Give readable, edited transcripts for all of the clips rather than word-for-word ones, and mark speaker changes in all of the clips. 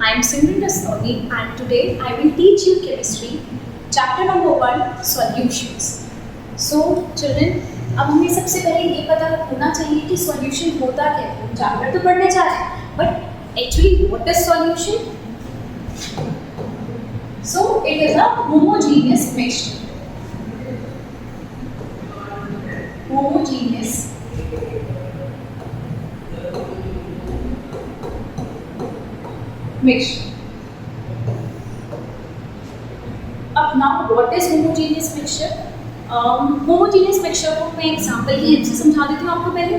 Speaker 1: I am Simran Rastogi and today I will teach you chemistry, chapter number 1, solutions. So children, अब हमें सबसे पहले ये पता होना चाहिए कि सॉल्यूशन होता क्या है. हम चैप्टर तो पढ़ने जा रहे हैं, but actually what is solution? So it is a homogeneous mixture. Homogeneous mixture. अब now what is homogeneous mixture? Homogeneous mixture को मैं एग्जांपल की हेल्प से समझा देती हूँ आपको. पहले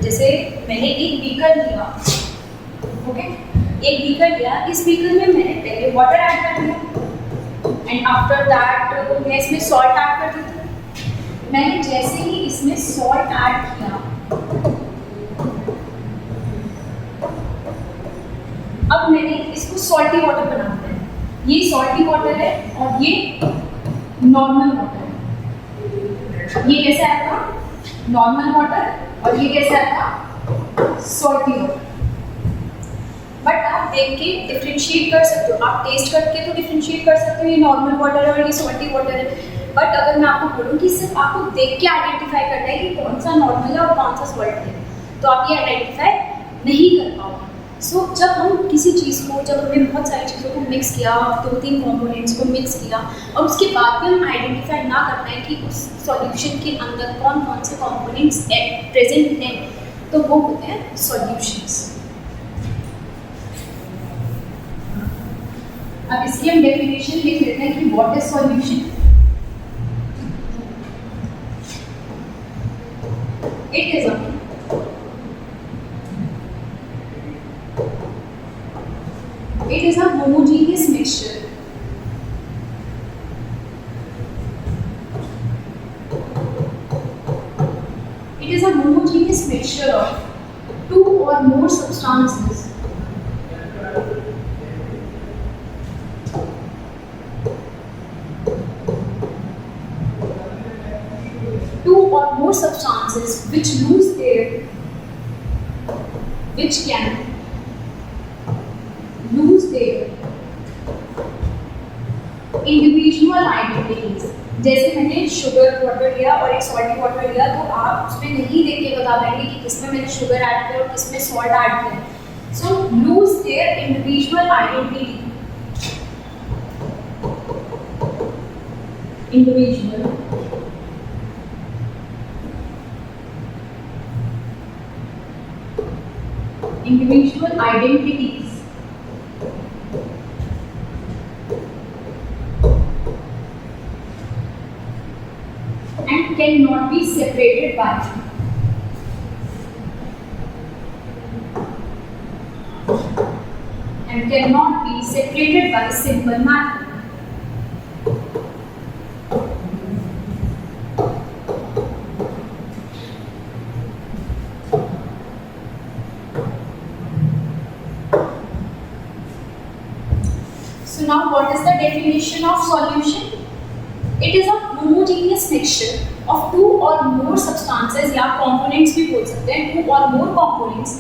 Speaker 1: जैसे मैंने एक बीकर लिया, ओके, एक बीकर लिया. इस बीकर में मैंने पहले वाटर ऐड कर दिया एंड आफ्टर दैट मैं इसमें सॉल्ट ऐड कर देती हूँ. मैंने जैसे ही इसमें सॉल्ट ऐड किया, अब मैंने इसको सॉल्टी वाटर बना दिया. ये सॉल्टी वाटर है और ये नॉर्मल वाटर है. ये कैसा आएगा? Normal water. और ये कैसा आएगा? Salty water. बट आप देख के डिफरेंशिएट कर सकते हो, आप टेस्ट करके तो डिफरेंशिएट कर सकते हो ये नॉर्मल वाटर है और ये सॉल्टी वाटर है. बट अगर मैं आपको बोलूँ कि सिर्फ आपको देख के आइडेंटिफाई करना है कि कौन सा नॉर्मल है और कौन सा सॉल्ट है, तो आप ये आइडेंटिफाई नहीं कर पाओगे. सो जब हम किसी चीज़ को, जब हमने बहुत सारी चीज़ों को मिक्स किया, 2-3 कंपोनेंट्स को मिक्स किया और उसके बाद भी हम आइडेंटिफाई ना कर पाए कि उस सॉल्यूशन के अंदर कौन कौन से कंपोनेंट्स प्रेजेंट हैं, तो वो होते हैं सॉल्यूशंस. अब इसकी हम डेफिनेशन लिख लेते हैं कि what is solution. It is a homogeneous mixture of two or more substances which can lose their individual identities. जैसे मैंने शुगर वाटर लिया और एक सॉल्टी वाटर लिया, तो आप उसमें नहीं देख के बता पाएंगे कि किसमें मैंने शुगर ऐड किया और किसमें सॉल्ट ऐड किया. So lose their individual identity. Individual identities and cannot be separated by simple method. So now what is the definition of solution? It is a homogeneous mixture of two or more substances या components भी बोल सकते हैं, two or more components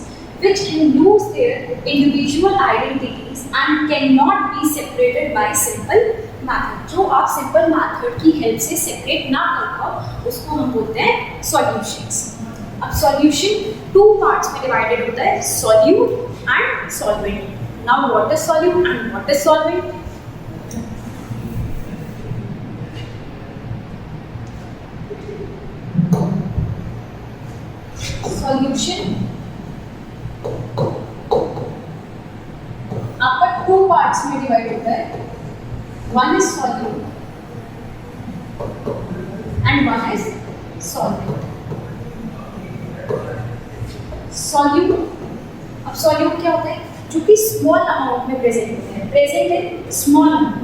Speaker 1: which can lose their individual identities and cannot be separated by simple method. जो आप simple method की help से separate ना कर पाओ, उसको हम बोलते हैं solutions. अब solution two parts में divided होता है, solute and solvent. Now what is solute and what is solvent? Solution आपका 2 पार्ट्स में डिवाइड होता है. One is solute and one is solvent. Solute, अब solute क्या होता है? जो कि स्मॉल अमाउंट में प्रेजेंट होते हैं. प्रेजेंट है small amount.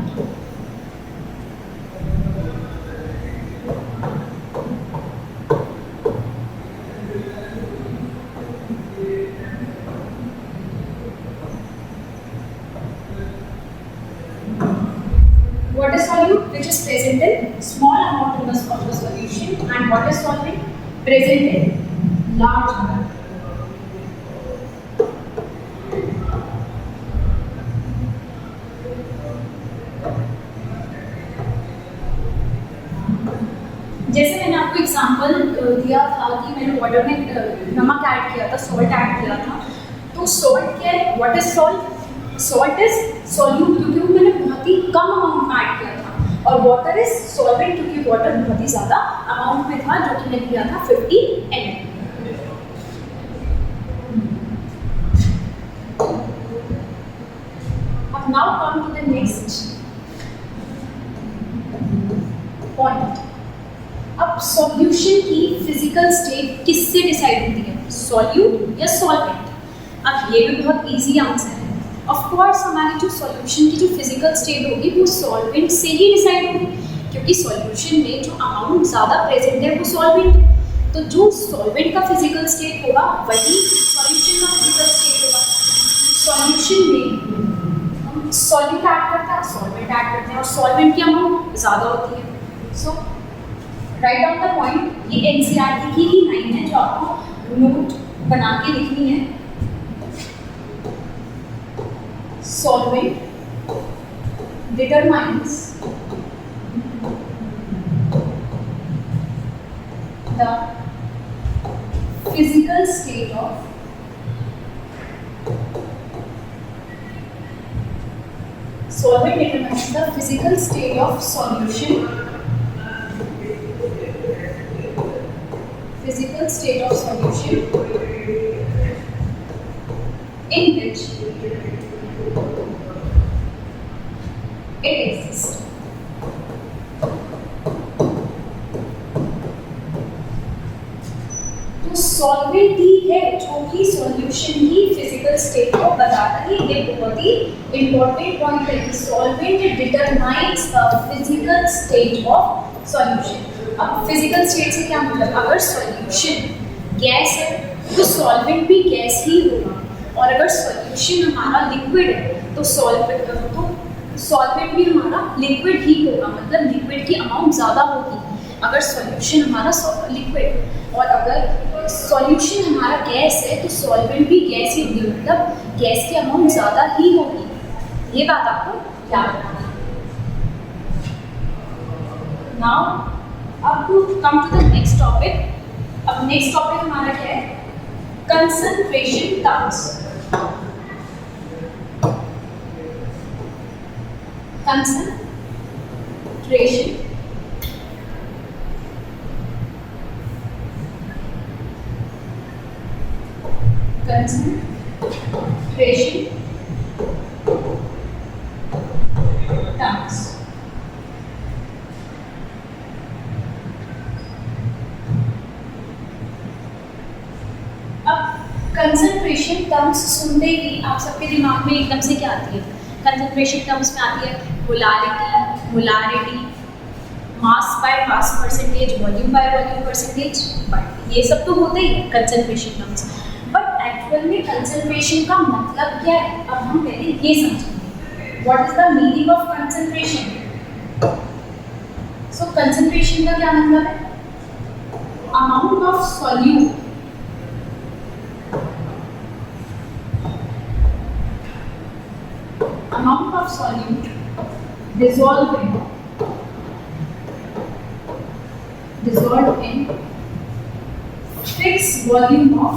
Speaker 1: What is solute? Which is present in small amount of the solution, and what is solvent? Present in large amount. जैसे मैंने आपको एग्जांपल दिया था कि मैंने वाटर में नमक ऐड किया था, सॉल्ट ऐड किया था, तो सॉल्ट क्या है, what is salt? Salt is solute, क्योंकि वो मैंने बहुत ही कम अमाउंट में ऐड किया था, और वाटर इज सॉल्वेंट, क्योंकि वाटर बहुत ही ज़्यादा अमाउंट में था, जो कि मैंने किया था 50 ml। अब now come to the next point. अब सॉल्यूशन की फिजिकल स्टेट किससे डिसाइड होती है, सॉल्यूट या सॉल्वेंट? अब ये भी बहुत इजी आंसर है। ऑफ कोर्स हमारी जो सॉल्यूशन की जो फिजिकल स्टेट होगी वो सॉल्वेंट से ही डिसाइड होगी, क्योंकि सॉल्यूशन में जो अमाउंट ज़्यादा प्रेजेंट है वो सॉल्वेंट है, तो जो सॉल्वेंट का फिजिकल स्टेट होगा वही सॉल्यूशन का फिजिकल स्टेट होगा। सॉल्यूशन में हम सॉल्यूट ऐड करते हैं, सॉल्वेंट ऐड करते हैं, और सॉल्वेंट की अमाउंट ज़्यादा होती है। So write down the point. ये एनसीईआरटी की ही लाइन है जो आपको नोट बना के लिखनी है। Solvent determines the physical state of solvent determines the physical state of solution, physical state of solution in which it exists. तो सॉल्वेंट ही है जो कि सॉल्यूशन की फिजिकल स्टेट को बताता है। ये बहुत ही इंपॉर्टेंट पॉइंट है कि solvent determines the physical state of solution. अब फिजिकल स्टेट से क्या मतलब, अगर सॉल्यूशन गैस है तो सॉल्वेंट भी गैस ही होगा, और अगर सॉल्यूशन हमारा लिक्विड है तो सॉल्वेंट भी हमारा लिक्विड ही होगा, मतलब लिक्विड की अमाउंट ज़्यादा होगी अगर सॉल्यूशन हमारा लिक्विड, और अगर सॉल्यूशन हमारा गैस है तो सॉल्वेंट भी गैस ही होगी, मतलब गैस की अमाउंट ज़्यादा ही होगी। ये बात आपको याद रखना है। नाउ अब to come to the next topic. अब नेक्स्ट टॉपिक हमारा क्या है, कंसंट्रेशन टर्म्स। Concentration terms। अब कंसंट्रेशन टर्म्स सुनते ही आप सबके दिमाग में एकदम से क्या आती है, कंसंट्रेशन टर्म्स में आती है molarity, mass by mass percentage, volume by volume percentage, but ये सब तो होते ही है कंसंट्रेशन टर्म्स। बट एक्चुअल में कंसंट्रेशन का मतलब क्या है, अब हम पहले ये समझेंगे। What is the meaning of concentration? So concentration का क्या मतलब है, amount of solute dissolved in fixed volume of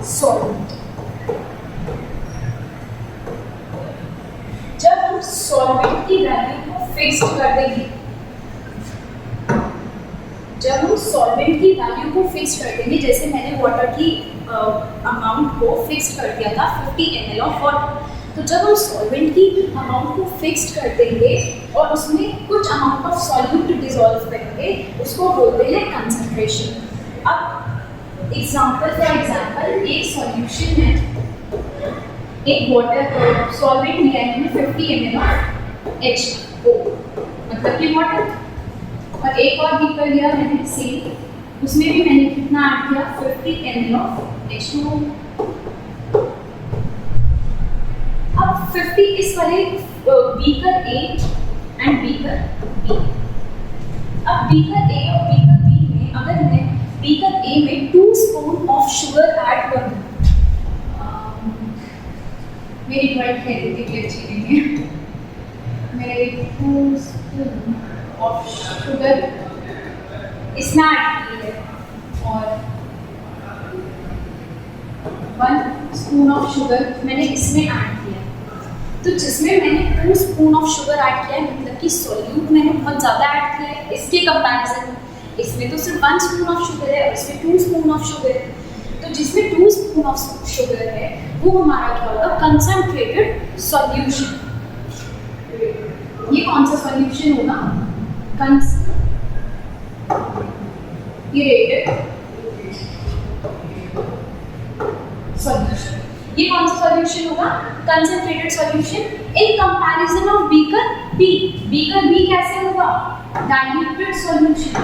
Speaker 1: solvent। जब हम सॉल्वेंट की वैल्यू को फिक्स कर देंगे, जैसे मैंने वाटर की अमाउंट को फिक्स कर दिया था 50 ml ऑफ वाटर, तो जब हम सॉल्वेंट की अमाउंट को फिक्स कर देंगे और उसमें कुछ अमाउंट ऑफ सॉल्यूट डिसॉल्व करेंगे, उसको बोलते हैं कंसंट्रेशन। अब एग्जांपल एक सॉल्यूशन है, एक वाटर सॉल्वेंट लिया है हमने 50 ml ऑफ H2O, मतलब कि वाटर, और एक और बीकर लिया मैंने सेम, उसमें भी मैंने कितना ऐड किया 50 ml ऑफ H2O। अब 50 इस वाले beaker A and beaker B। अब बीकर A और बीकर B में अगर मैं बीकर A में 2 स्पून ऑफ शुगर ऐड कर दूं, मे मेरी ड्राइंग खैरियत की अच्छी नहीं है। मेरे 2 स्पून ऑफ शुगर इसमें ऐड की है और 1 स्पून ऑफ शुगर मैंने इसमें ऐड किया। तो जिसमें मैंने 2 स्पून ऑफ शुगर ऐड किया है, मतलब कि सोल्यूट मैंने बहुत ज़्यादा ऐड किया है इसके कंपैरिजन। इसमें तो सिर्फ 1 स्पून ऑफ शुगर है और इसमें 2 स्पून ऑफ शुगर है। तो जिसमें 2 स्पून ऑफ शुगर है वो हमारा क्या होगा, कंसंट्रेटेड सॉल्यूशन। ये कौन सा सॉल्यूशन होगा, कंसंट्रेटेड सॉल्यूशन। ये कौन सा सॉल्यूशन होगा, concentrated solution in comparison of beaker B. Beaker B कैसे होगा, डाइल्यूटेड सॉल्यूशन।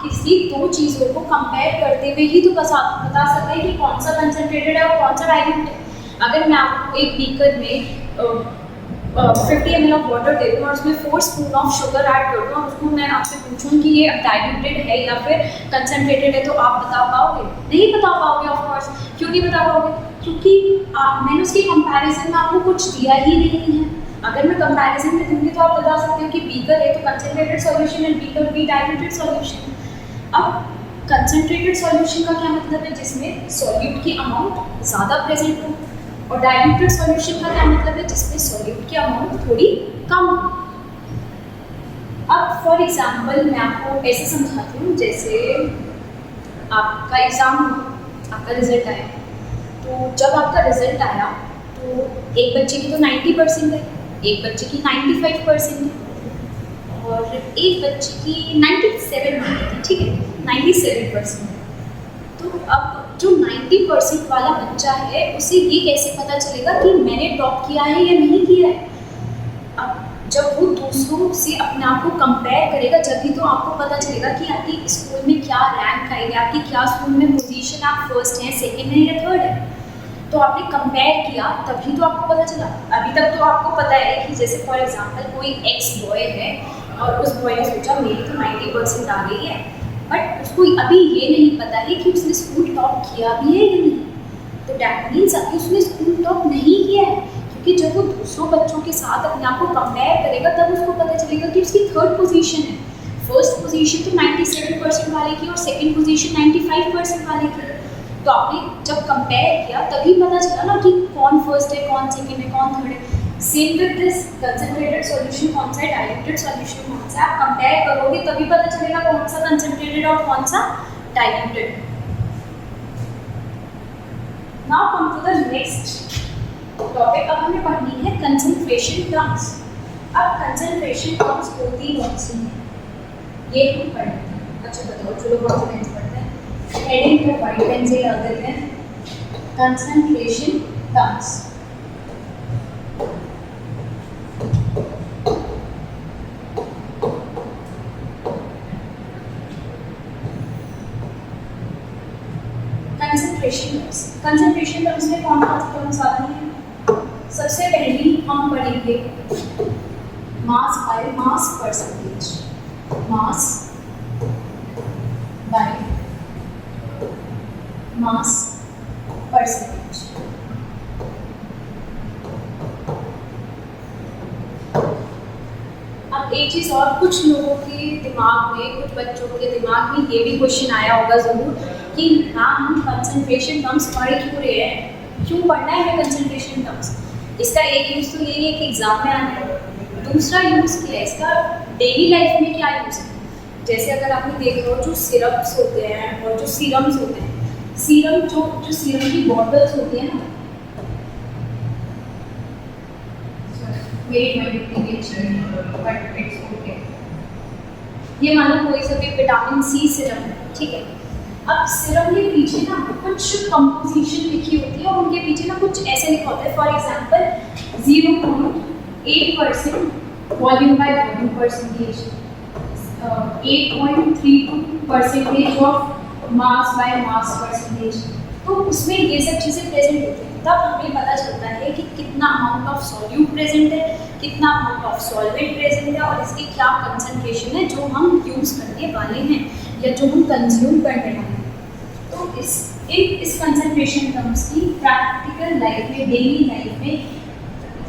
Speaker 1: किसी 2 चीज़ों को कंपेयर करते हुए ही तो बता सकते हैं कि कौन सा कंसंट्रेटेड है और कौन सा डाइल्यूटेड। अगर मैं आपको एक बीकर में 50 ml ऑफ वाटर दे दूँ और उसमें 4 स्पून ऑफ शुगर ऐड कर दूँ और उसको मैं आपसे पूछूँ कि ये डाइल्यूटेड है या फिर कंसंट्रेटेड है, तो आप बता पाओगे? नहीं बता पाओगे ऑफ कोर्स। क्यों नहीं बता पाओगे, क्योंकि मैंने उसके कंपैरिजन में आपको कुछ दिया ही नहीं है। अगर मैं कंपैरिजन में दूंगी तो आप बता सकते हो कि बीकर है तो कंसंट्रेटेड सॉल्यूशन है, बीकर बी डाइल्यूटेड सॉल्यूशन। अब कंसंट्रेटेड सॉल्यूशन का क्या मतलब है, जिसमें सॉल्यूट की अमाउंट ज़्यादा प्रेजेंट हो, और डाइल्यूटेड सॉल्यूशन का क्या मतलब है, जिसमें सॉल्यूट की अमाउंट थोड़ी कम हो। अब फॉर एग्जांपल मैं आपको ऐसे समझाती हूँ, जैसे आपका एग्ज़ाम, आपका रिजल्ट आया, तो जब आपका रिजल्ट आया तो एक बच्चे की तो 90% है, एक बच्चे की 95% है और एक बच्चे की 97 थी, ठीक है, 97%। तो अब जो 90% वाला बच्चा है उसे ये कैसे पता चलेगा कि मैंने टॉप किया है या नहीं किया है? अब जब वो दूसरों से अपने आप को कंपेयर करेगा जब भी तो आपको पता चलेगा कि आपकी स्कूल में क्या रैंक आएगी, आपकी क्या स्कूल में पोजीशन, आप फर्स्ट हैं, सेकंड है या थर्ड है। तो आपने कंपेयर किया तभी तो आपको पता चला। अभी तक तो आपको पता है कि जैसे फॉर एग्जांपल कोई एक्स बॉय है और उस बॉय ने सोचा मेरी तो 90% आ गई है, बट उसको अभी ये नहीं पता है कि उसने स्कूल टॉप किया भी है या नहीं। तो डैट मीन्स अभी उसने स्कूल टॉप नहीं किया है, क्योंकि जब वो दूसरों बच्चों के साथ अपने आप को कंपेयर करेगा तब उसको पता चलेगा कि उसकी थर्ड पोजीशन है। फर्स्ट पोजीशन तो 97% वाले की और सेकंड पोजीशन 95% वाले की। तो आपने जब कंपेयर किया तभी पता चला ना कि कौन फर्स्ट है, कौन सेकंड है, कौन थर्ड है। Same with this concentrated solution कौन सा है, डाइल्यूटेड सॉल्यूशन कौन सा है, आप कंपेयर करोगे तभी पता चलेगा कौन सा कंसंट्रेटेड और कौन सा diluted. Now come to the next topic. अब हमें पढ़नी है कंसंट्रेशन टर्म्स। अब कंसंट्रेशन टर्म्स होती कौन सी हैं ये हम पढ़ते हैं। अच्छा बताओ, चलो कौन सा पेन से पढ़ते हैं। हेडिंग को व्हाइट पेन से लगा देते हैं, कंसंट्रेशन टर्म्स। कंसंट्रेशन टर्म्स में कौन कौन सी टर्म्स आती हैं? सबसे पहली हम पढ़ेंगे मास by mass percentage. Mass by mass percentage. अब एक चीज़ और, कुछ लोगों के दिमाग में, कुछ बच्चों के दिमाग में ये भी क्वेश्चन आया होगा ज़रूर कि हाँ हम कंसंट्रेशन टर्म्स पढ़ क्यों रहे हैं, क्यों पढ़ना है हमें कंसंट्रेशन टर्म्स। इसका एक यूज़ तो यही है कि एग्जाम में आना है, दूसरा यूज़ क्या है इसका, डेली लाइफ में क्या यूज़ है। जैसे अगर आपने देखा हो जो सिरप्स होते हैं और जो सीरम्स होते हैं, सीरम जो सीरम की बॉटल्स होती है ना, ये मान लो कोई सा भी विटामिन सी सिरम है, ठीक है। अब सिरम के पीछे ना कुछ कंपोजिशन लिखी होती है और उनके पीछे ना कुछ ऐसे लिखा होता है, for example 0.8% volume by volume percentage, 8.32% of mass by mass percentage. तो उसमें ये सब चीज़ें प्रेजेंट होती हैं, तब हमें पता चलता है कि कितना अमाउंट ऑफ सॉल्यूट प्रेजेंट है, कितना अमाउंट ऑफ सॉल्वेंट प्रेजेंट है और इसकी क्या कंसंट्रेशन है जो हम यूज़ करने वाले हैं या जो हम कंज्यूम करने वाले हैं। तो इस कंसंट्रेशन टर्म्स की प्रैक्टिकल लाइफ में, डेली लाइफ में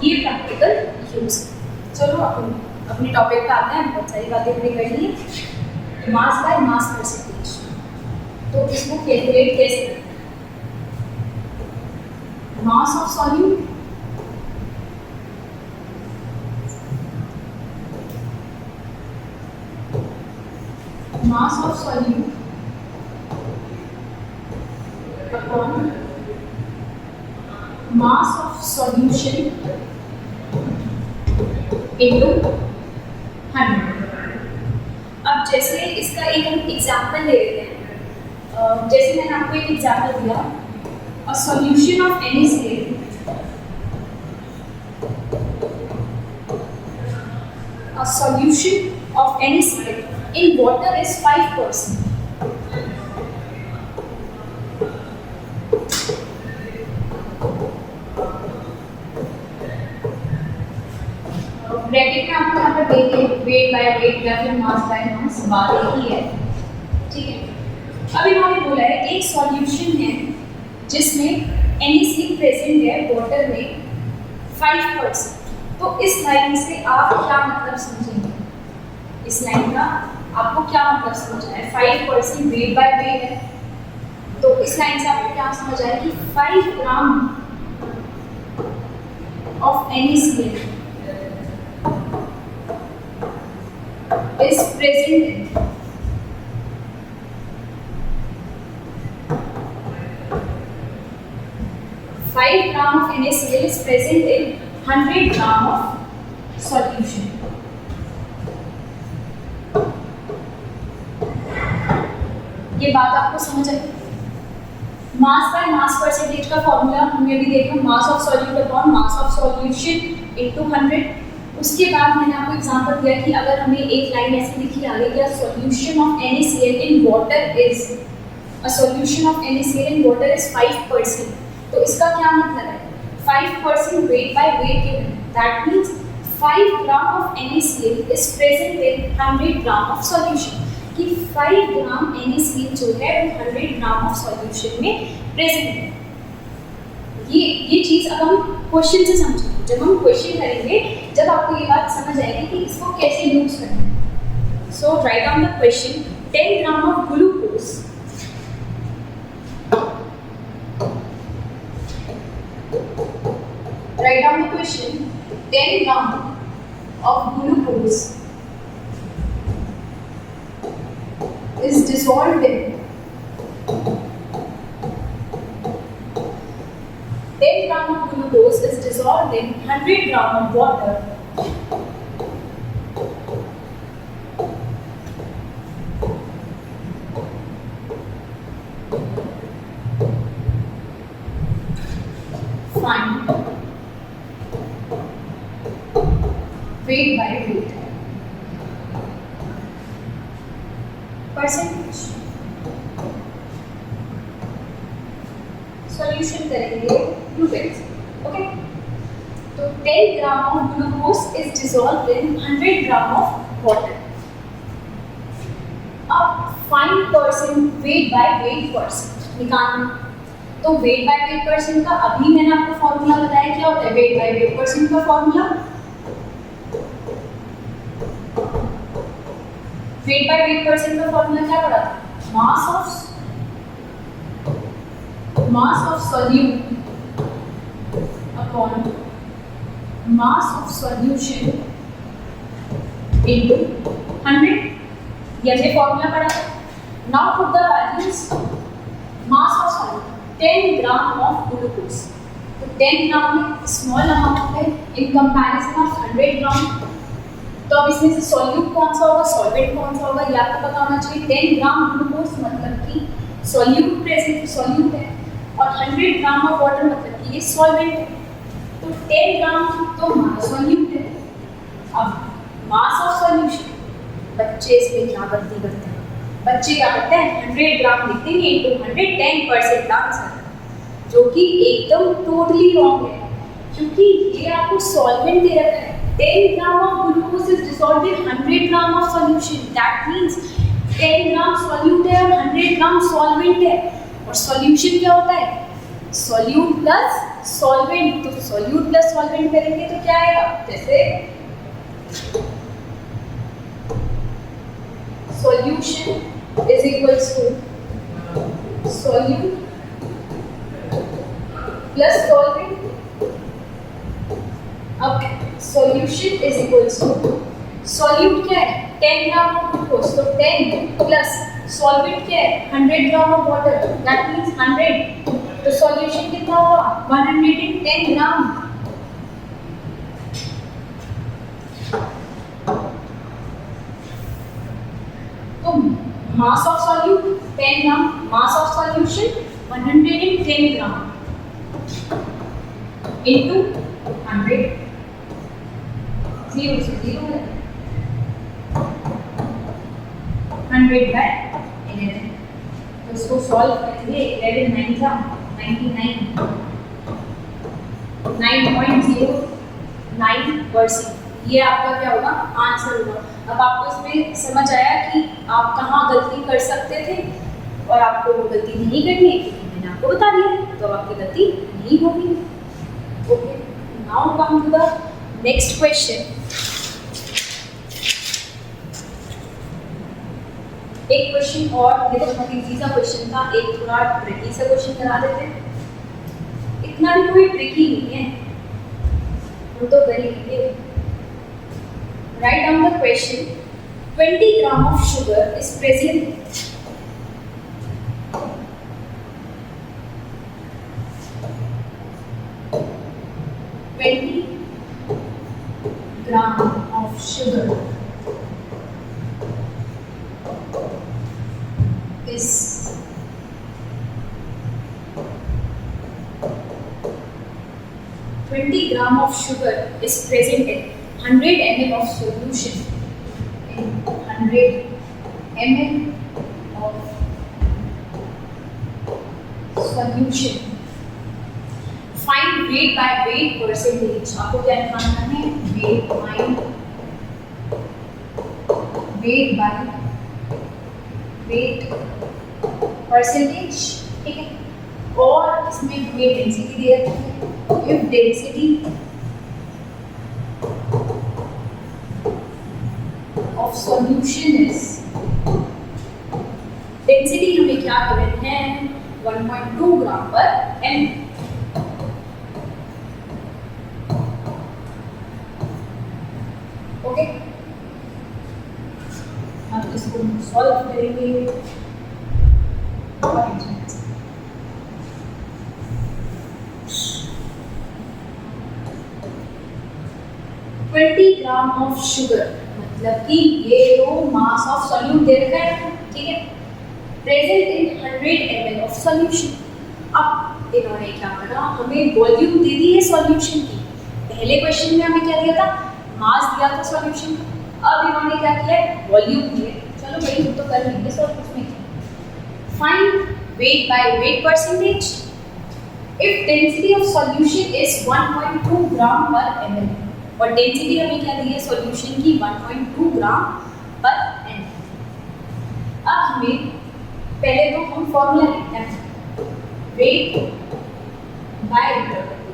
Speaker 1: ये प्रैक्टिकल यूज। चलो अपने टॉपिक पे आते हैं। बहुत सारी बातें हमने कर ली हैं। मास बाय मास परसेंटेज, तो इसको कैलकुलेट कैसे करते हैं? मास of solute upon mass of solution into 100। अब जैसे इसका एक हम एग्जाम्पल ले लेते हैं। जैसे मैंने आपको एक एग्जाम्पल दिया, a solution of NaCl in water is 5%। Bracket में आपको यहाँ पर देंगे वेट बाय वेट या फिर मास बाय मास, बात एक ही है, ठीक है। अभी इन्होंने बोला है एक सॉल्यूशन है जिसमें NaCl प्रेजेंट है वाटर में 5%। तो इस लाइन से आप क्या मतलब समझेंगे? इस लाइन का आपको क्या मतलब समझना है? 5% वेट बाय वेट है, तो इस लाइन से आपको क्या समझ आया कि 5 gram of NaCl is present in 5 gram of NaCl is present in 100 gram of solution। ये बात आपको समझ आई? मास बाय मास परसेंटेज का फॉर्मूला हमने भी देखा, मास of solute upon mass of solution into 100। उसके बाद मैंने आपको एग्जांपल दिया कि अगर हमें एक लाइन ऐसी लिखी आ गई, solution of NaCl in water is a solution of NaCl in water is 5%। तो इसका क्या मतलब है? 5% weight by weight given, that means 5 gram of NaCl is present in 100 gram of solution. कि 5 ग्राम NaCl जो है वो 100 ग्राम ऑफ सॉल्यूशन में प्रेजेंट है। ये चीज अब हम क्वेश्चन से समझेंगे। जब हम क्वेश्चन करेंगे, जब आपको ये बात समझ आएगी कि इसको कैसे यूज करना है। So write down the question, 10 gram of glucose write down the question, 10 gram of glucose is dissolved in 10 gram of glucose is dissolved in 100 gram of water. Find weight by weight percentage. Solution करेंगे glucose. Okay. तो 10 gram of glucose is dissolved in 100 gram of water. अब find percent weight by weight percent निकालना। तो weight by weight percent का अभी मैंने आपको formula बताया, क्या होता है वेट बाय वेट परसेंट का formula. Weight by weight percent का फॉर्मूला क्या पड़ा? मास of solute upon mass of solution into 100, ये फॉर्मूला पड़ा। Now put the values. Mass of solute 10 gram of glucose, तो 10 ग्राम में स्मॉल अमाउंट है इन कंपैरिजन ऑफ 100 ग्राम। तो अब इसमें से सॉल्यूट कौन सा होगा, सॉल्वेंट कौन सा होगा, ये आपको पता होना चाहिए। 10 ग्राम ग्लूकोज मतलब कि सॉल्यूट प्रेजेंट सॉल्यूट है, और 100 ग्राम ऑफ वाटर मतलब कि ये सॉल्वेंट है। तो 10 ग्राम तो सॉल्यूट है। अब मास ऑफ सॉल्यूशन, बच्चे इसमें क्या गलती करते हैं? बच्चे क्या करते हैं? 100 ग्राम लिखते हैं इनटू 100, 10% आंसर, जो कि एकदम टोटली रॉन्ग है, क्योंकि ये आपको सॉल्वेंट दे रखा है। 10 gram of glucose is dissolved in 100 gram of solution, that means 10 gram solute है और 100 ग्राम सॉल्वेंट है। और सॉल्यूशन क्या होता है? Solute plus solvent. तो सॉल्यूट प्लस सॉल्वेंट करेंगे तो क्या आएगा? जैसे solution is equals to solute plus solvent. अब solution is equals to solute क्या है? 10 ग्राम ऑफ ग्लूकोज, तो 10 प्लस सॉल्वेंट क्या है? 100 gram of water, that means 100। तो सॉल्यूशन कितना होगा? 110 ग्राम। तो मास of solute 10 gram, mass of solution 110 gram into 100, 0 से 0 है 100 by 11। तो इसको सॉल्व करेंगे। 11 9 का 99, 9.09%। ये आपका क्या होगा? आंसर होगा। अब आपको इसमें समझ आया कि आप कहाँ गलती कर सकते थे और आपको वो गलती नहीं करनी है, क्योंकि मैंने आपको बता दिया, तो अब आपकी गलती नहीं होगी। Okay, now come to the next question. एक क्वेश्चन और, ये तो बहुत इजी सा क्वेश्चन था, एक थोड़ा ट्रिकी सा क्वेश्चन करा देते हैं। इतना भी कोई ट्रिकी नहीं है, हम तो कर ही लेंगे। Right down the question. 20 gram of sugar is present 20 gram of sugar is 20 gram of sugar is present in 100 ml of solution. In 100 ml of solution. Find weight by weight percentage. आपको क्या निकालना है? Weight by weight percentage, ठीक है। और इसमें हमें density दे रखी है। If density of solution is, density हमें क्या गिवन है? 1.2 ग्राम पर ml। ओके, अब इसको सॉल्व करेंगे। 20 ग्राम ऑफ शुगर, मतलब कि ये तो मास ऑफ सॉल्यूट दे रखा है, ठीक है, present in 100 ml of solution. अब इन्होंने क्या करा? हमें वॉल्यूम दे दी है सॉल्यूशन की। पहले क्वेश्चन में हमें क्या दिया था? मास दिया था सॉल्यूशन। अब इन्होंने क्या किया? वॉल्यूम दिया। चलो भाई, हम तो कर लेंगे सॉल्व। उसमें find weight by weight percentage. If density of solution is 1.2 ग्राम पर ml, और डेंसिटी हमें क्या दी है सॉल्यूशन की? 1.2 ग्राम पर ml। अब हमें पहले तो हम फॉर्मूला लिखते हैं। वेट बाय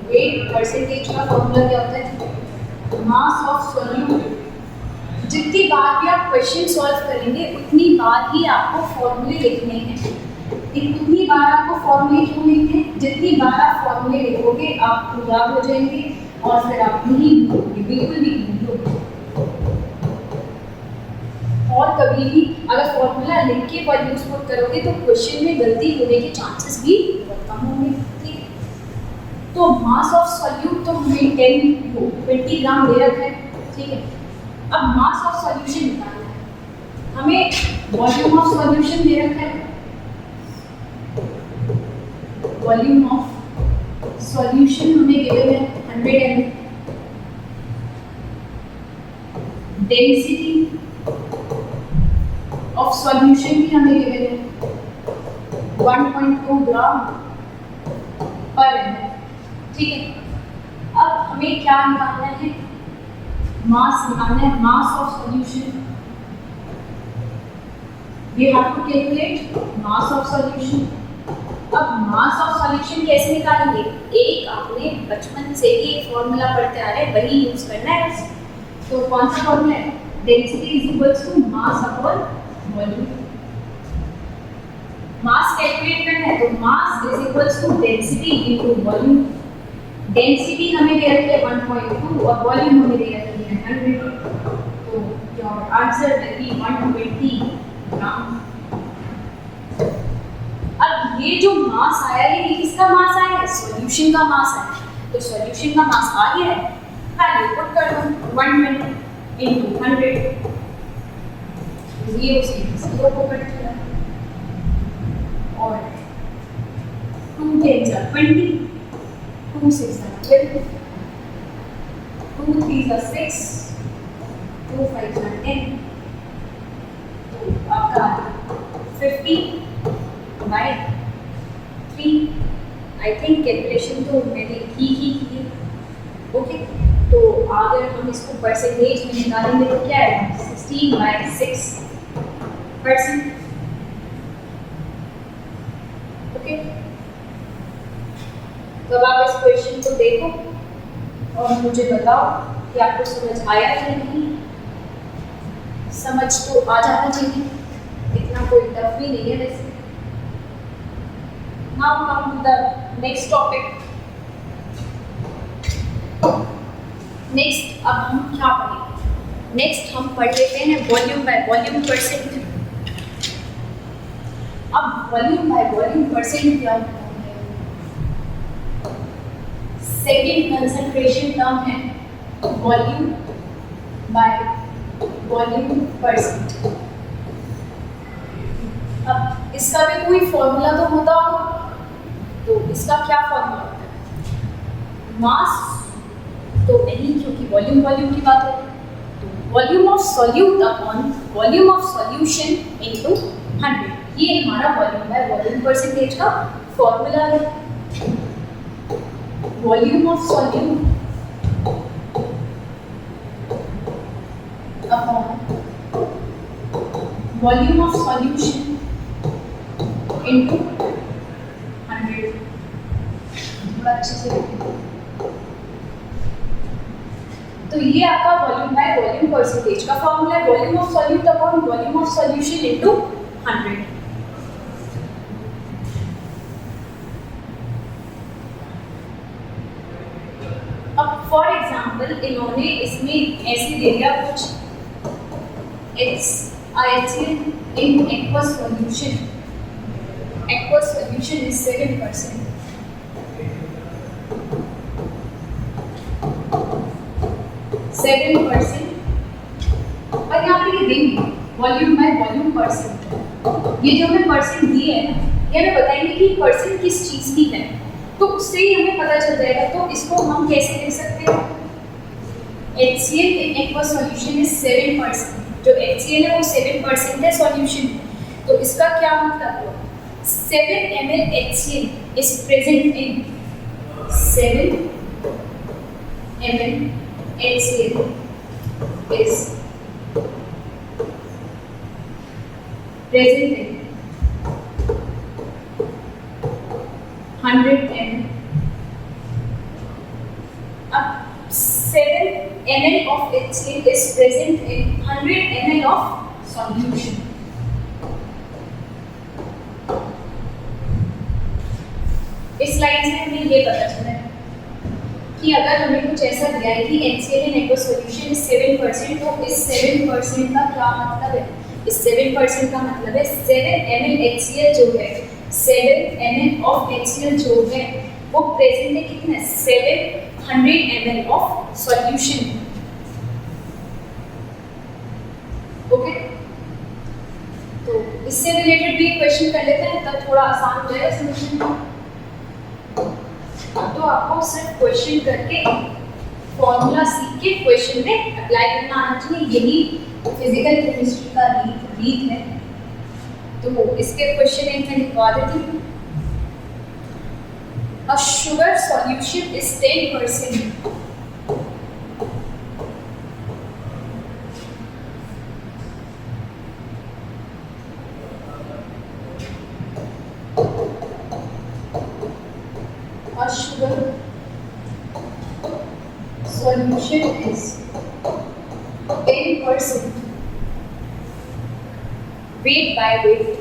Speaker 1: वेट परसेंटेज का फॉर्मूला क्या होता है? मास ऑफ सॉल्यूट। जितनी बार भी आप क्वेश्चन सॉल्व करेंगे उतनी बार ही आपको फॉर्मूले लिखने हैं। उतनी बार आपको फॉर्मूले क्यों लिखने हैं? जितनी बार आप फॉर्मूले लिखोगे आपको याद हो जाएंगे और फिर आप नहीं भूलोगे, बिल्कुल भी नहीं भूलोगे। और कभी भी अगर फॉर्मूला लिख के वैल्यूज पुट करोगे तो क्वेश्चन में गलती होने के चांसेस भी बहुत कम होंगे, ठीक है। तो मास ऑफ सॉल्यूट तो हमें 20 ग्राम दे रखा है, ठीक है। अब मास ऑफ सॉल्यूशन निकालना है। हमें वॉल्यूम ऑफ सॉल्यूशन दे रखा है। वॉल्यूम ऑफ सॉल्यूशन हमें गिवन है 100 ml। डेंसिटी ऑफ सॉल्यूशन भी हमें गिवन है 1.2 ग्राम पर ml, ठीक है। अब हमें क्या निकालना है? मास निकालना है, mass of solution. We have to calculate mass of solution अब मास ऑफ सॉल्यूशन कैसे निकालेंगे? एक आपने बचपन से ही एक फॉर्मूला पढ़ते आ रहे हैं, वही यूज करना है। तो कौन सा फॉर्मूला है? Density is equals to mass upon volume. Mass calculate करना है तो mass is equals to density into volume. Density हमें दे रखी है 1.2 और वॉल्यूम हमें दे रखी है 100। तो योर आंसर विल बी 120 ग्राम। अब ये जो मास आया है, ये किसका मास आया है? सॉल्यूशन का मास आया है। तो सॉल्यूशन का मास आ गया है, वैल्यू पुट कर दो 120 into 100। 0 से 0 को कट किया और 2 10 are 20, 2 6 are 12, 2 3 are 6, 2 5 are 10। तो आपका 50 by 3। आई थिंक कैलकुलेशन तो मैंने की है। ओके, तो अगर हम इसको परसेंटेज में निकालेंगे तो क्या है? 16/6%। ओके, तो अब आप इस क्वेश्चन को देखो और मुझे बताओ कि आपको समझ आया या नहीं। समझ तो आ जाना चाहिए, इतना कोई टफ भी नहीं है वैसे। Now come to the next topic. Next अब हम क्या पढ़ेंगे? नेक्स्ट हम पढ़ लेते हैं वॉल्यूम बाय वॉल्यूम परसेंट। अब वॉल्यूम बाय वॉल्यूम परसेंट क्या होता है? सेकेंड कंसंट्रेशन टर्म है वॉल्यूम बाय वॉल्यूम परसेंट। अब इसका भी कोई फॉर्मूला तो होता होगा, तो इसका क्या फॉर्मूला होता है? मास तो नहीं, क्योंकि वॉल्यूम वॉल्यूम की बात है। तो volume of solute upon volume of solution into 100, ये हमारा वॉल्यूम बाय वॉल्यूम परसेंटेज का फॉर्मूला है। Volume of solute upon volume of solution into 100। थोड़ा अच्छे से तो ये आपका वॉल्यूम बाय वॉल्यूम परसेंटेज का फॉर्मूला है। Volume of solute upon volume of solution into 100। अब फॉर एग्जांपल इन्होंने इसमें ऐसे दे दिया कुछ HCl in aqueous solution is 7%। 7% और यहाँ पे ये देंगे वॉल्यूम बाय वॉल्यूम परसेंट। ये जो हमें परसेंट दिए है ना, ये हमें बताएंगे कि परसेंट किस चीज़ की है, तो उससे ही हमें पता चल जाएगा। तो इसको हम कैसे लिख सकते हैं? HCl in aqueous solution is 7%। जो HCl है वो 7% है सॉल्यूशन। तो इसका क्या मतलब हुआ? 7 ml HCl is present in 7 ml HCl is present in 100 ml। अब 7 ml of HCl is present in 100 ml of solution। इस लाइन से हमें ये पता चला है कि अगर हमें कुछ ऐसा दिया है कि HCl in aqueous solution is 7%, तो इस 7% का क्या मतलब है? इस 7% का मतलब है 7 ml HCl जो है, 7 ml of HCl जो है वो प्रेजेंट है कितना? 700 ml of solution। ओके, तो इससे रिलेटेड भी एक क्वेश्चन कर लेते हैं, तब थोड़ा आसान हो जाएगा समझना। तो आपको सिर्फ क्वेश्चन करके फॉर्मूला सीख के क्वेश्चन में अप्लाई करना आना चाहिए, यही फिजिकल केमिस्ट्री का रीत है। तो इसके क्वेश्चन एक मैं लिखवा देती हूँ। A sugar solution is 10%। solution is 10% weight by weight.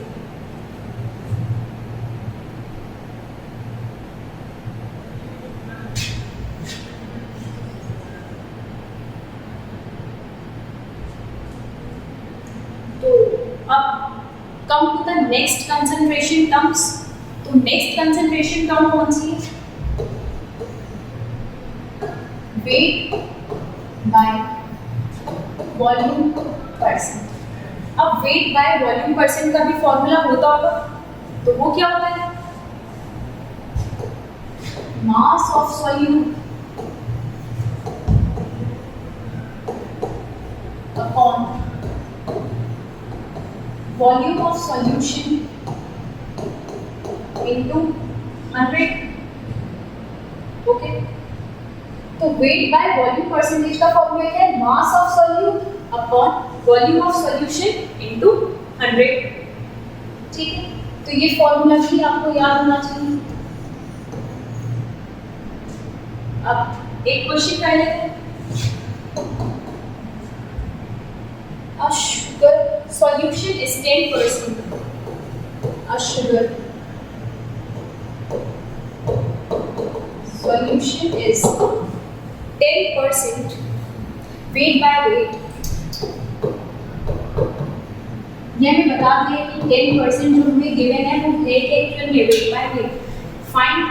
Speaker 1: Come to the next concentration terms. तो next concentration term कौन सी है? Weight by volume percent. अब weight by volume percent का भी फॉर्मूला होता होगा, तो वो क्या होता है? Mass of solute upon volume of solution into 100. Okay, तो वेट बाय वॉल्यूम परसेंटेज का फॉर्मूला क्या है? मास of solute upon volume of solution into 100. ठीक है, तो ये फॉर्मूला भी आपको याद होना चाहिए. अब एक क्वेश्चन कर लेते हैं. A sugar solution is 10%. A sugar solution is 10% weight by weight. ये हमें बता दें कि 10% जो हमें गिवन है वो है कि एक्चुअल में weight by weight. Find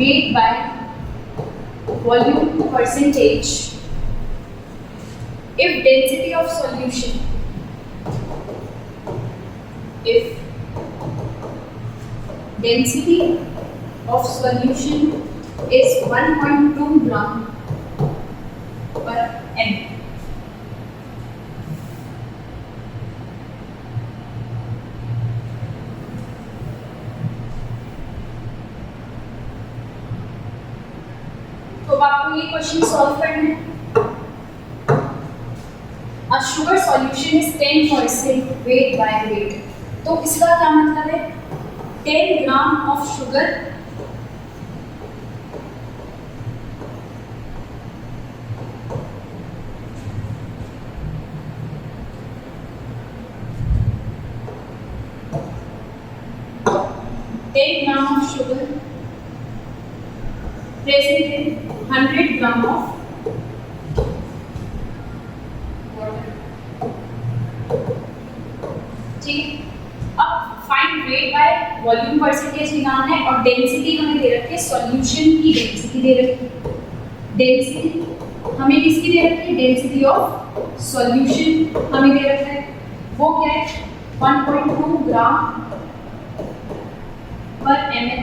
Speaker 1: weight by volume percentage if density of solution is 1.2 gram per m. तो आपको ये क्वेश्चन सॉल्व करना है. A sugar solution is 10% weight by weight. तो इसका क्या मतलब है? 10 gram of sugar present in 100 gram of water. ठीक, अब find wait by volume percentage निकालना है और डेंसिटी हमें दे रखी है, सॉल्यूशन की डेंसिटी दे रखी है. डेंसिटी हमें किसकी दे रखी है? डेंसिटी ऑफ सॉल्यूशन हमें दे रखा है. वो क्या है? 1.2 ग्राम पर ml.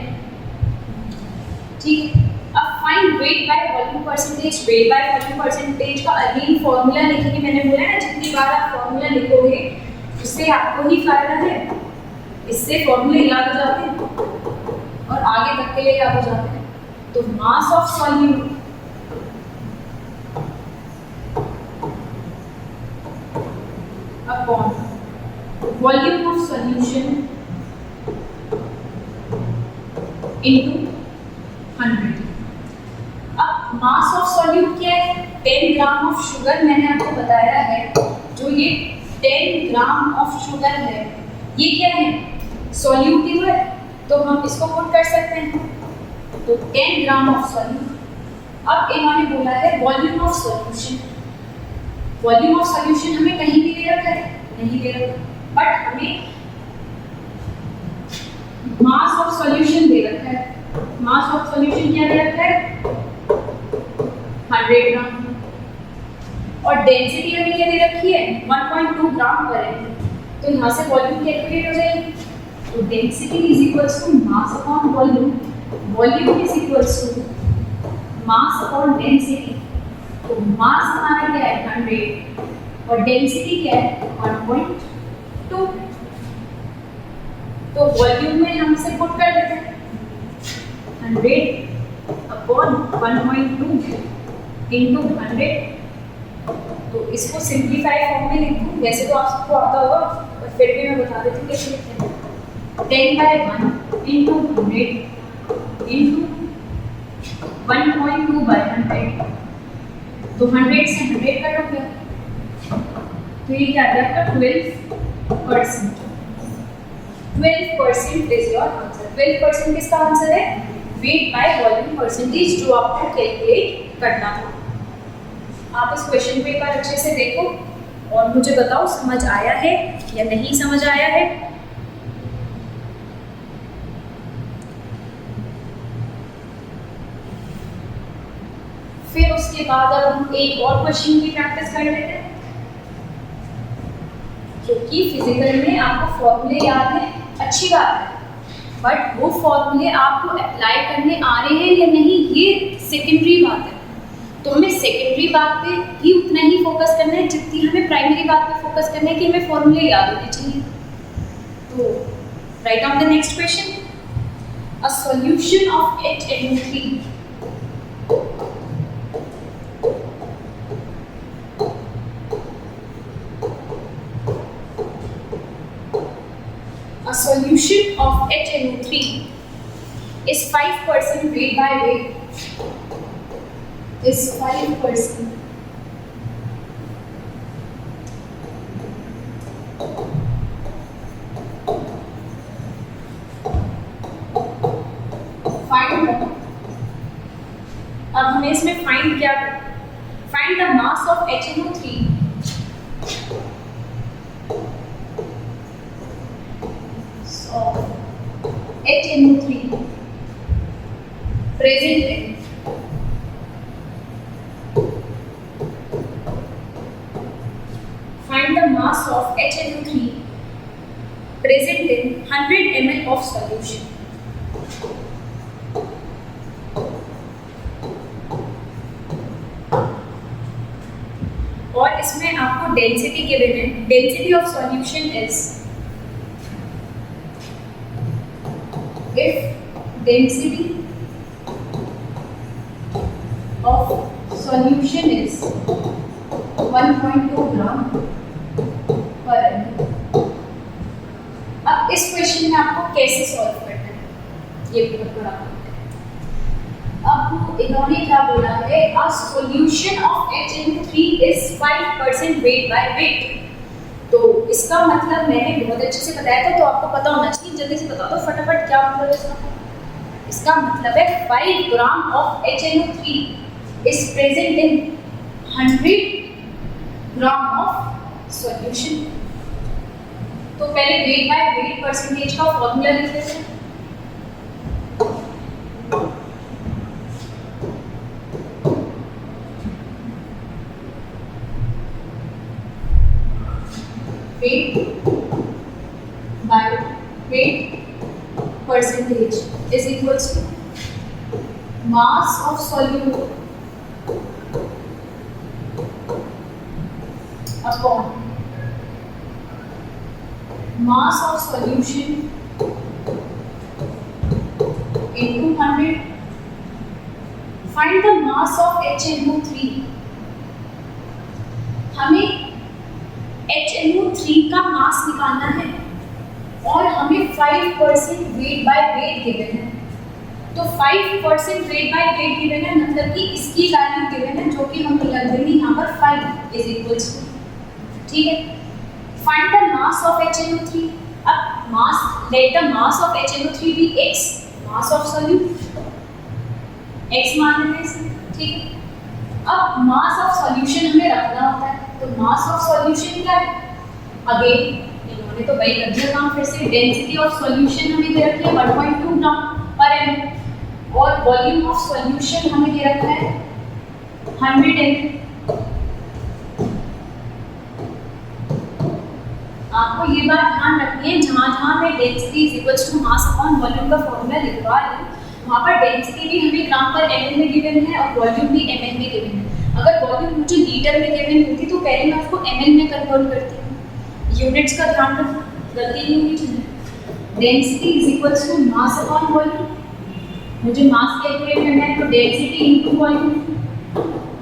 Speaker 1: ठीक, अब find wait by volume percentage. Wait by volume percentage का अगेन फॉर्मूला लिखेंगे. मैंने बोला ना जितनी बार आप फॉर्मूला लिखोगे उससे आपको ही फायदा है. इससे फॉर्मूले याद हो जाते हैं और आगे तक के लिए याद हो जाते हैं. तो मास of solute upon volume of solution into 100. अब मास ऑफ सॉल्यूट क्या है? 10 ग्राम ऑफ शुगर. मैंने आपको बताया है जो ये 10 ग्राम ऑफ शुगर है ये क्या है? सॉल्यूट ही है, तो हम इसको पुट कर सकते हैं. तो 10 ग्राम ऑफ सॉल्यूट. अब इन्होंने बोला है volume of solution. Volume of solution हमें कहीं भी दे रखा है? नहीं दे रखा, बट हमें मास ऑफ सॉल्यूशन दे रखा है. मास ऑफ सॉल्यूशन क्या दे रखा है? 100 ग्राम. और डेंसिटी हमें क्या दे रखी है? 1.2 ग्राम पर है. तो यहाँ से वॉल्यूम कैलकुलेट हो जाएगी. तो density is equals to mass upon volume. Volume is equals to mass upon density. तो मास हमारा क्या है? 100 और डेंसिटी क्या है? 1.2. तो वॉल्यूम में हम इसे पुट कर देते हैं 100 अपॉन 1.2 इंटू 100. तो इसको सिंप्लीफाई फॉर्म में लिख दूँ. वैसे तो आप सबको आता होगा पर फिर भी मैं बता देती हूँ कैसे लिखते हैं. 10/1 इंटू 100 इंटू 1.2 by 100, तो 100 से 100 कट हो गया, तो ये क्या आ गया आपका 12%। 12% इज योर आंसर। 12% किसका आंसर है? वेट बाय वॉल्यूम परसेंटेज, जो आपको कैलकुलेट करना था। आप इस क्वेश्चन को एक बार अच्छे से देखो और मुझे बताओ समझ आया है या नहीं समझ आया है। फिर उसके बाद अब हम एक और क्वेश्चन की प्रैक्टिस कर लेते हैं, क्योंकि फिजिकल में आपको फॉर्मूले याद है, अच्छी बात है, बट वो फॉर्मूले आपको अप्लाई करने आ रहे हैं या नहीं ये सेकेंडरी बात है। तो हमें सेकेंडरी बात पे ही उतना ही फोकस करना है जितनी हमें प्राइमरी बात पे फोकस करना है कि हमें फॉर्मूले याद होने चाहिए। तो right on the next question, a solution of HNO3 a solution of HNO3 is 5% weight by weight, is 5%. Find, अब हमें इसमें फाइंड क्या करना है? Find the mass of HNO3 HNO3 present in find the mass of HNO3 present in 100 ml of solution. और इसमें आपको density given है, density of solution is, if density of solution is 1.2 gram per ml। अब इस question में आपको कैसे solve करना है ये बहुत बड़ा है। अब इन्होंने क्या बोला है, a solution of HNO3 is 5% weight by weight। तो इसका मतलब मैंने बहुत अच्छे से बताया था, तो आपको पता होना चाहिए, जल्दी से बता दो फटाफट क्या मतलब है इसका। इसका मतलब है 5 gram of HNO3 is present in 100 gram of solution. तो पहले वेट बाय वेट परसेंटेज का फॉर्मूला लिख लेते हैं। weight by weight percentage is equals to mass of solute upon mass of solution into 100. Find the mass of HNO3। हमें HNO3 का मास निकालना है और हमें 5% वेट बाय वेट गिवन है। तो 5% वेट बाय वेट गिवन है, मतलब कि इसकी वैल्यू गिवन है, जो कि हम लग देंगे यहाँ पर 5 इज इक्वल्स टू, ठीक है। Find the mass of HNO3। अब mass, let the mass of HNO3 be x, mass of solute x मान लेते हैं इसे, ठीक है। अब मास ऑफ सॉल्यूशन हमें रखना होता है, तो मास ऑफ सॉल्यूशन क्या है? अगेन इन्होंने तो वही कर दिया काम, फिर से डेंसिटी ऑफ सॉल्यूशन हमें दे रखी है 1.2 ग्राम पर ml और वॉल्यूम ऑफ सॉल्यूशन हमें दे रखा है 100 ml। आपको ये बात ध्यान रखनी है, जहाँ मैं density is equals to mass upon volume का फॉर्मूला लिखवा रही हूँ, वहाँ पर डेंसिटी भी हमें ग्राम पर ml में गिवन है और वॉल्यूम भी ml में गिवन है। अगर वॉल्यूम मुझे लीटर में गिवन होती तो पहले मैं उसको ml में कन्वर्ट करती हूँ। यूनिट्स का ध्यान रखना, गलती नहीं होनी चाहिए। Density is equals to mass upon volume, मुझे मास कैलकुलेट करना है तो डेंसिटी इनटू वॉल्यूम।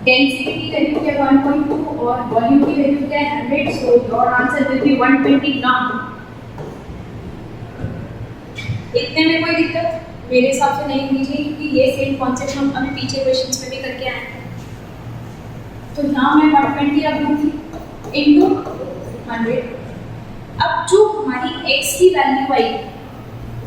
Speaker 1: डेंसिटी की वैल्यू क्या 1.2 और वॉल्यूम की वैल्यू क्या है 100, so your answer will be 120 gram. इतने में कोई दिक्कत? मेरे हिसाब से नहीं होनी चाहिए, क्योंकि ये सेम कॉन्सेप्ट हम अभी पीछे क्वेश्चंस में भी करके आए हैं। तो यहाँ मैं 120 रख दूँगी इंटू 100। अब जो हमारी x की वैल्यू आई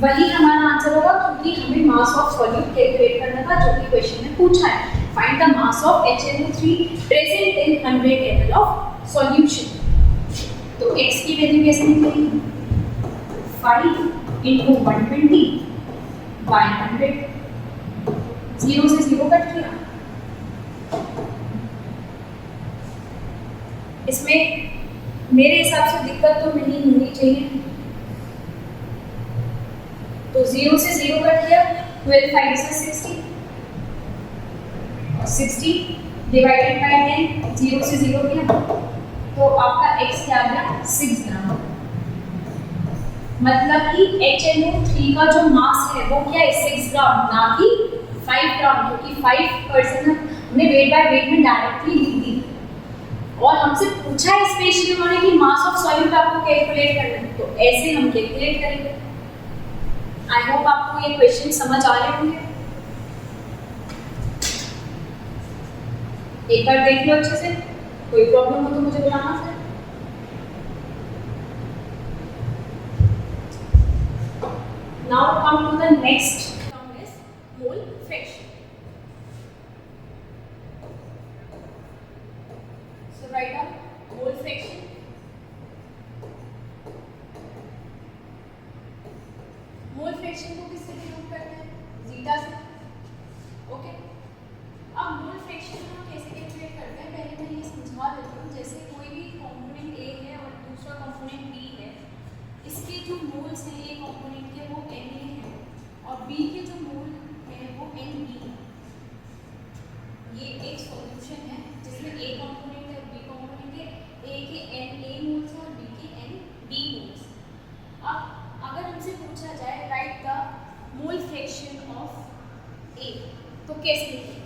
Speaker 1: वही हमारा आंसर होगा, क्योंकि हमें मास ऑफ सॉल्यूट कैलकुलेट करना था, जो कि क्वेश्चन में पूछा है। Find the mass of HNO3 present in 100 ml of solution. तो x की वैल्यू कैसे निकलेगी? 5 इंटू 120 बाय 100। 0 से 0 कट गया। इसमें मेरे हिसाब से दिक्कत तो नहीं होनी चाहिए। तो 0 से 0 कट गया, 12 5 से 60 और 60 डिवाइडेड बाय 10, 0 से 0 किया तो आपका x क्या आ गया? 6 ग्राम। मतलब कि HNO3 का जो मास है वो क्या है? 6 ग्राम, ना कि 5 ग्राम, क्योंकि 5% हमने वेट बाय वेट में डायरेक्टली लिख दी। और हमसे पूछा है स्पेशली उन्होंने कि मास ऑफ सॉल्यूट आपको कैलकुलेट करना है, तो ऐसे हम कैलकुलेट करेंगे। आई होप आपको ये क्वेश्चन समझ आ रहे होंगे। एक बार देख लो अच्छे से, कोई प्रॉब्लम हो तो मुझे बताना फिर। Now come to the next term is mole fraction. So write down mole fraction. Mole fraction को किससे डिनोट करते हैं? जीटा से। ओके। अब मोल फ्रैक्शन हम कैसे कैलकुलेट करते हैं पहले मैं ये समझा देती हूँ। जैसे कोई भी कंपोनेंट A है और दूसरा कंपोनेंट B है, इसके जो मोल्स हैं A कंपोनेंट के वो Na है और B के जो मोल है वो Nb है। ये एक सॉल्यूशन है जिसमें A कंपोनेंट है और B कंपोनेंट है। A के Na मोल्स हैं और B के Nb मोल्स। अब अगर हमसे पूछा जाए right the mole fraction of A, तो कैसे लिखेंगे?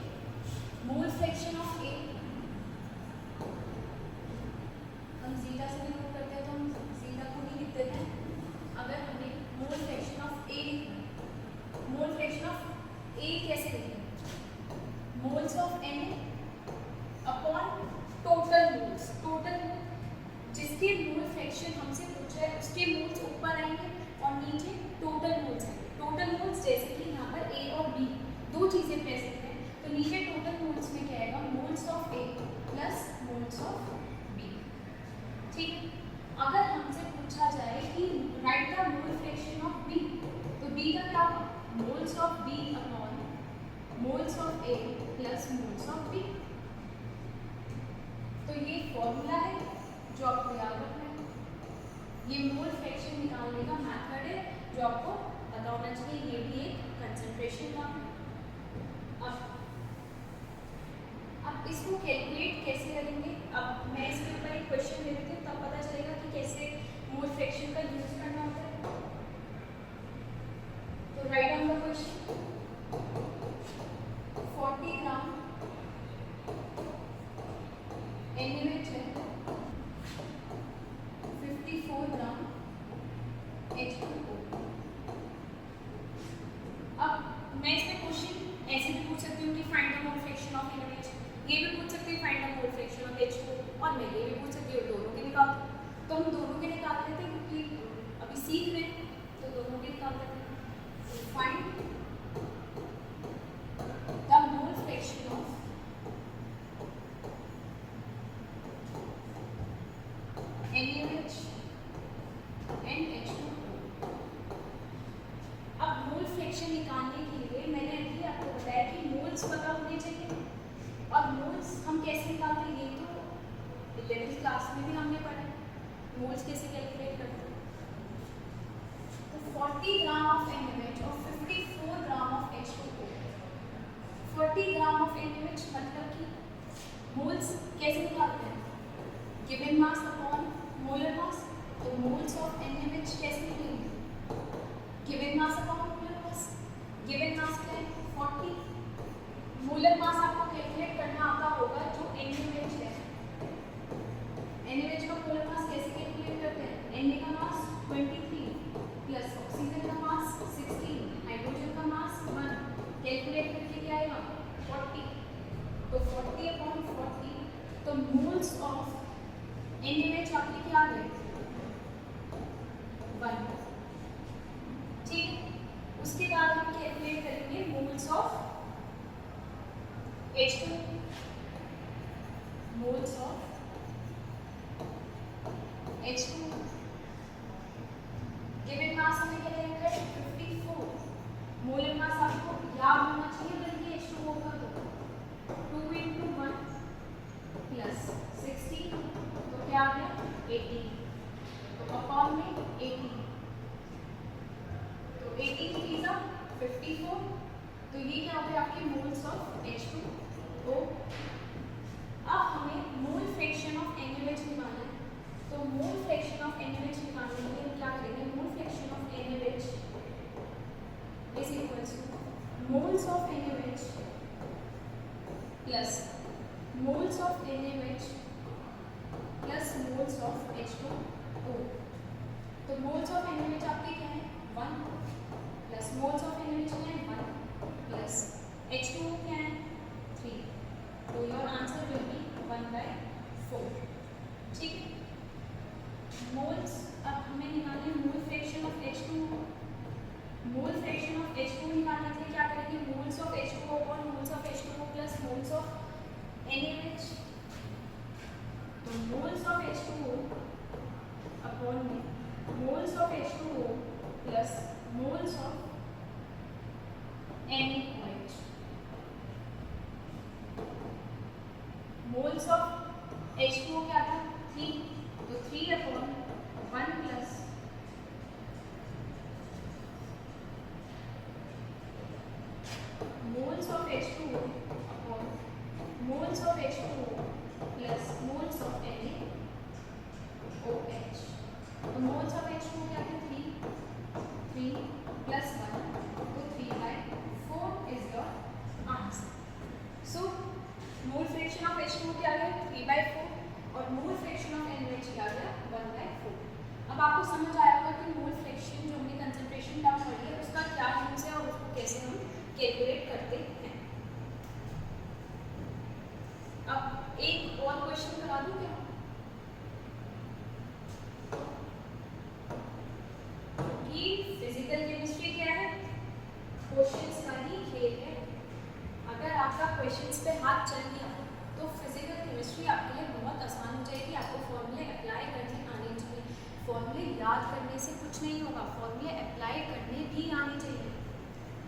Speaker 1: मोल फ्रैक्शन ऑफ A हम जीटा से डिनोट करते हैं, तो हम जीटा को ही लिख देते हैं। अगर हमें मोल फ्रैक्शन ऑफ A लिखना है, मोल फ्रैक्शन ऑफ A कैसे लिखेंगे? Moles of Na upon total moles. Total mole जिसके मोल फ्रैक्शन हमसे पूछा है उसके मोल्स ऊपर आएंगे और नीचे टोटल मोल्स आएंगे। टोटल मोल्स जैसे कि यहाँ पर A और B दो चीज़ें प्रेजेंट हैं, तो नीचे टोटल मोल्स में क्या आएगा? Moles of A plus moles of B। ठीक। अगर हमसे पूछा जाए कि right the mole fraction of B, तो B का क्या होगा? Moles of B upon moles of A plus moles of B। तो ये फॉर्मूला है जो आपको याद रखना है। ये मोल फ्रैक्शन निकालने का मेथड है जो आपको पता होना चाहिए। ये भी एक कंसंट्रेशन का है। अब इसको कैलकुलेट कैसे करेंगे? अब मैं इसके ऊपर एक क्वेश्चन दे देती हूँ, तब पता चलेगा कि कैसे मोल फ्रैक्शन का यूज करना होता है। तो right down the question. 40 gram NaOH है, 54 ग्राम H2O। अब मैं इसमें क्वेश्चन ऐसे भी पूछ सकती हूँ कि find the mole fraction of NaOH, ये भी पूछ सकती हूँ find the mole fraction of H2O, और मैं ये भी पूछ सकती हूँ दोनों के निकाल। तो हम दोनों के निकाल लेते हैं क्योंकि अभी सीख रहे हैं, तो दोनों के निकाल लेते हैं। Find the mole fraction of NaOH and H2O। अब मोल फ्रैक्शन निकालने के लिए मैंने अभी आपको बताया कि मोल्स पता होने चाहिए, और मोल्स हम कैसे निकालते हैं ये तो 11th क्लास में भी हमने पढ़ा है। मोल्स कैसे कैलकुलेट करते हैं? तो 40 ग्राम ऑफ NaOH और 54 gram of H2O। 40 gram of NaOH मतलब कि मोल्स कैसे निकालते हैं? Given mass upon molar mass. तो मोल्स ऑफ NaOH कैसे निकलेंगे? Given mass upon molar mass. Given mass क्या है? 40। मोलर मास आपको कैलकुलेट करना आता होगा जो NaOH है। NaOH का मोलर मास कैसे कैलकुलेट करते हैं? Na का मास 23 प्लस ऑक्सीजन का मास 16, हाइड्रोजन का मास तो मोल्स ऑफ NaOH आपके क्या आ गए 1, ठीक है। उसके बाद हम कैलकुलेट करेंगे moles of H2, moles of H2 given mass हमें क्या रखा है 54, मोलर मास आपको याद होना चाहिए बल्कि H2 होगा तो 2 × 1 प्लस 60 तो क्या आ गया 80, तो अपॉन में 80, तो 80 3 × 54, तो ये क्या हो गया आपके मोल्स ऑफ H2O। अब हमें मोल फ्रैक्शन ऑफ NaOH निकालना है, तो मोल फ्रैक्शन ऑफ NaOH निकालने के लिए हम क्या करेंगे, mole fraction of NaOH is equals two moles of NaOH plus moles of NaOH plus moles of H2O। तो मोल्स ऑफ NaOH आपके क्या है 1 प्लस मोल्स ऑफ NaOH क्या है 1 प्लस H2O क्या है 3, तो योर आंसर विल बी 1/4, ठीक है। मोल्स अब हमें निकालने mole fraction of H2O, mole fraction of H2O निकालने के लिए क्या करेंगे, मोल्स ऑफ H2O और moles of H2O plus moles of NaOH, तो मोल्स ऑफ H2O अपॉन में moles of H2O plus moles of NaOH, moles of H2O क्या था 3, तो 3 upon 1 plus moles of H2O upon moles of H2O plus moles of NaOH, तो moles of H2O क्या थे 3 plus 1, तो 3/4 is your answer. So mole fraction of H2O क्या आ गया 3/4 और मोल फ्रैक्शन ऑफ NaOH क्या आ गया 1/4। अब आपको समझ आया होगा कि मोल फ्रैक्शन जो हमने कंसंट्रेशन टर्म पढ़ी है उसका क्या यूज है और उसको कैसे हम कैलकुलेट करते हैं। अब एक और क्वेश्चन करा दूं क्या, कि फिजिकल केमिस्ट्री क्या है, क्वेश्चंस का ही खेल है। अगर आपका क्वेश्चंस पे हाथ चल गया तो फिजिकल केमिस्ट्री आपके लिए बहुत आसान हो जाएगी। आपको फॉर्मूले अप्लाई करने आने चाहिए, फॉर्मूले याद करने से कुछ नहीं होगा, फॉर्मूले अप्लाई करने भी आने चाहिए।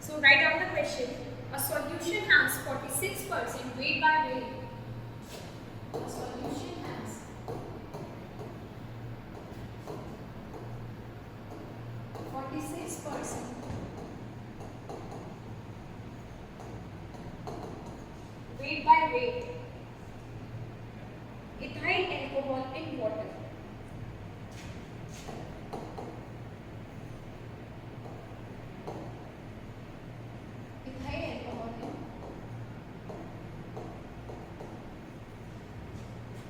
Speaker 1: So write down the question, a solution has 46% weight by weight, a solution has 46% weight by weight ethyl alcohol in water,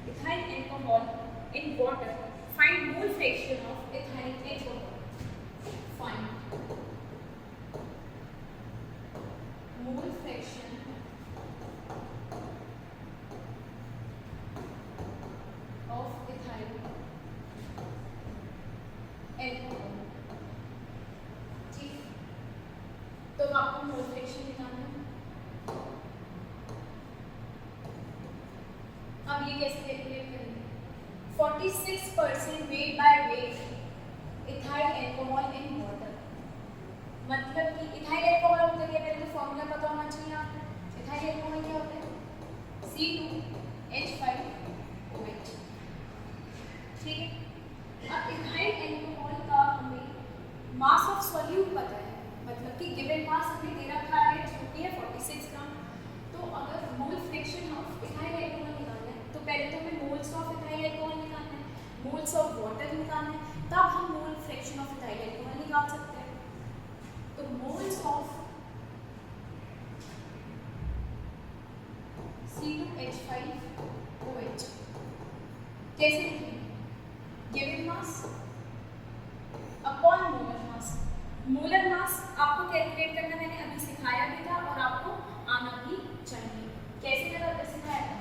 Speaker 1: ethyl alcohol in water, find mole fraction of ethyl alcohol, find mole fraction of ethyl alcohol, ठीक। तो आपको mole fraction निकालना है। अब ये कैसे calculate करेंगे, 46% weight by weight ethyl alcohol in water, मतलब कि ethyl alcohol होता है, पहले तो फॉर्मूला पता होना चाहिए आपको। ethyl alcohol क्या होता है C2H5OH, ठीक है। अब ethyl alcohol का हमें मास ऑफ सॉल्यूट पता है, मतलब कि गिवन मास हमें दे रखा है जो कि है 46 ग्राम। तो अगर mole fraction of ethyl alcohol निकालना है तो पहले तो हमें मोल्स ऑफ ethyl alcohol निकालना है, मोल्स ऑफ वाटर निकालना है, तब हम mole fraction of ethyl alcohol निकाल सकते हैं। तो मोल्स ऑफ C2H5OH कैसे लिखेंगे, given mass upon molar mass. Molar mass आपको कैलकुलेट करना मैंने अभी सिखाया भी था और आपको आना भी चाहिए। कैसे सिखाया था,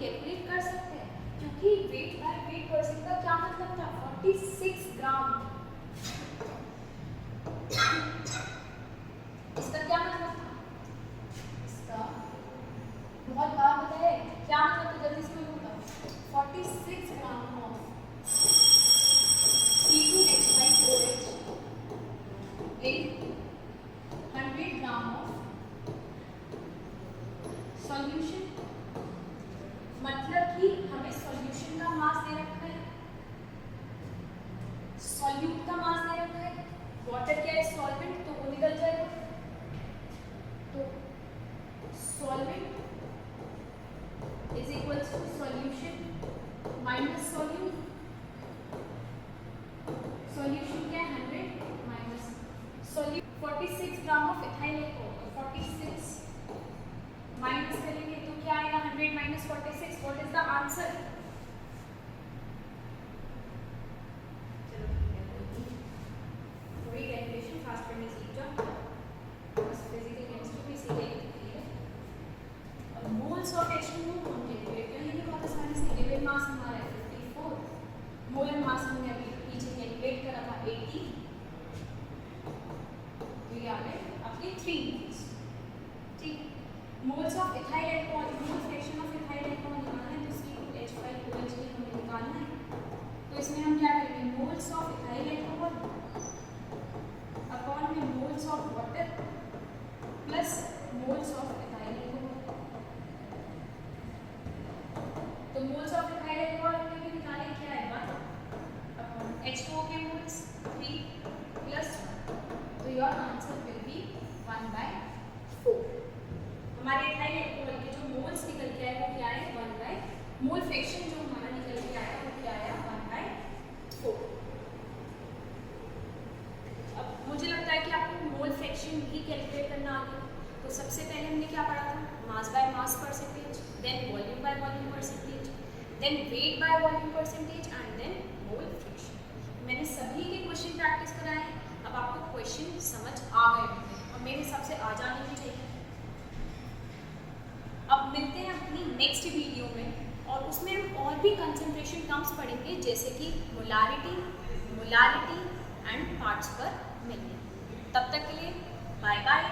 Speaker 1: कैलकुलेट कर सकते हैं, क्योंकि वेट बाय वेट परसेंट का क्या मतलब था, 46 ग्राम। इसका क्या मतलब था, इसका बहुत बार बताया है, क्या मतलब था, जल्दी से बोलो, 46 gram of C2H5OH in 100 gram of solution. मतलब कि हमें सॉल्यूशन का मास दे रखा है, सॉल्यूट का मास दे रखा है, वाटर क्या है, सॉल्वेंट, तो वो निकल जाएगा, तो solvent is equals to solution minus solute. Solution क्या है, 100 minus solute 46 gram of ethyl alcohol, 46 minus करेंगे तो क्या आएगा, 100 minus 46, what is the answer. चलो थोड़ी कैलकुलेशन फास्ट करने सीख जाओ, बस फिजिकल केमिस्ट्री में सीख लेंगे। और मोल्स ऑफ H2O हम कैलकुलेट कर लेंगे बहुत आसानी से। गिवन मास हमारा है 54, मोलर मास हमने अभी पीछे कैलकुलेट करा था 80, तो ये आ गए आपके 3 मोल्स। ठीक, moles of ethyl alcohol, mole fraction of ethyl alcohol निकालना है, तो C2H5OH की हमें निकालना है, तो इसमें हम क्या करेंगे, moles of ethyl alcohol upon में moles of water plus moles of ethyl alcohol. तो मोल्स ऑफ इथाइल अल्कोहल हमने भी निकाले, क्या है 1 अपॉन H2O के मोल्स 3 प्लस 1, तो योर आंसर विल बी 1/4। हमारे इथाइल अल्कोहल के जो मोल्स निकल के आए वो क्या है, 1/, मोल फ्रैक्शन जो हमारा निकल के आया वो क्या आया, 1/4। अब मुझे लगता है कि आपको मोल फ्रैक्शन भी कैलकुलेट करना आ गया। तो सबसे पहले हमने क्या पढ़ा था, mass by mass percentage, then volume by volume percentage, then weight by volume percentage and then mole fraction. मैंने सभी के क्वेश्चन प्रैक्टिस कराए, अब आपको क्वेश्चन समझ आ गए होंगे और मेरे हिसाब से आ जाने भी चाहिए। अब मिलते हैं अपनी नेक्स्ट वीडियो में और उसमें हम और भी कंसंट्रेशन टर्म्स पढ़ेंगे, जैसे कि मोलारिटी, मोलारिटी एंड पार्ट्स पर मिलेंगे। तब तक के लिए बाय बाय।